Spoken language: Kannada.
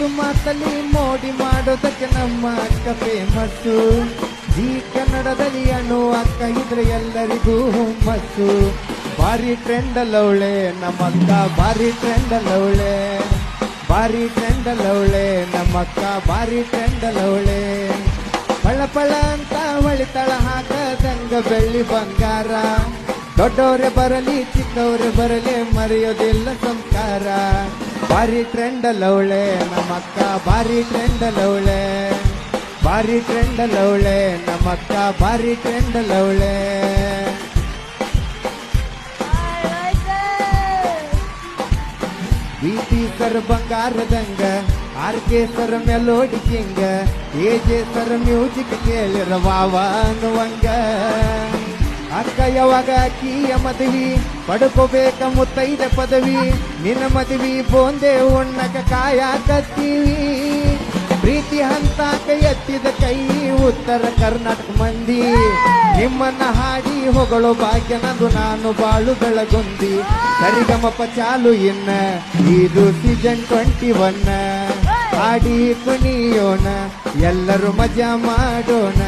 ಮಾತಲ್ಲಿ ಮೋಡಿ ಮಾಡೋದಕ್ಕೆ ನಮ್ಮ ಅಕ್ಕ ಫೇಮಸ್ಸು. ಈ ಕನ್ನಡದಲ್ಲಿ ಅಣ್ಣು ಅಕ್ಕ ಇದ್ರೆ ಎಲ್ಲರಿಗೂ ಹುಮ್ಮಸ್ಸು. ಭಾರಿ ಟ್ರೆಂಡ್ ಅಲ್ಲವಳೆ ನಮ್ಮಕ್ಕ, ಭಾರಿ ಟ್ರೆಂಡ್ ಅಲ್ಲವಳೆ, ಭಾರಿ ಟ್ರೆಂಡ್ ಅಲ್ಲವಳೆ ನಮ್ಮಕ್ಕ, ಭಾರಿ ಟ್ರೆಂಡ್ ಅಲ್ಲವಳೆ. ಪಳ ಪಳ ಅಂತ ಹೊಳಿತಳ ಹಾಕದಂಗ ಬೆಳ್ಳಿ ಬಂಗಾರ. ದೊಡ್ಡವರೇ ಬರಲಿ ಚಿಕ್ಕವರೇ ಬರಲಿ ಮರೆಯೋದಿಲ್ಲ ಸಂಸ್ಕಾರ. ಭಾರಿ ಟ್ರೆಂಡ್ ಅಲ್ಲವಳೆ ನಮ್ಮಕ್ಕ, ಭಾರಿ ಟ್ರೆಂಡ್ ಅಲ್ಲವಳೆ, ಭಾರಿ ಟ್ರೆಂಡ್ ಅಲ್ಲವಳೆ ನಮ್ಮಕ್ಕ, ಭಾರಿ ಟ್ರೆಂಡ್ ಅಲ್ಲವಳೆ. ಬಿಪಿ ಸರ್ ಬಂಗಾರದಂಗ, R K sir melody king, A J sir music ಕೇಳಿರ ವಾವ ಅನ್ನುವಂಗ. ಅಕ್ಕ ಯಾವಾಗ ಅಕ್ಕಿಯ ಮದುವೆ ಪಡ್ಕೋಬೇಕ ಮುತ್ತೈದ ಪದವಿ. ನಿನ್ನ ಮದುವೆ ಬೋಂದೆ ಉಣ್ಣಕ ಕಾಯಕತ್ತೀವಿ. ಪ್ರೀತಿ ಹಂತಾಕ ಎತ್ತಿದ ಕೈ ಉತ್ತರ ಕರ್ನಾಟಕ ಮಂದಿ. ನಿಮ್ಮನ್ನ ಹಾಡಿ ಹೊಗಳೋ ಭಾಗ್ಯ ನಂದು, ನಾನು ಬಾಳು ಬೆಳಗುಂದಿ. ಸರಿಗಮಪ ಚಾಲು ಇನ್ನ ಇದು ಸೀಸನ್ 21. ಹಾಡಿ ಕುಣಿಯೋಣ ಎಲ್ಲರೂ ಮಜಾ ಮಾಡೋಣ.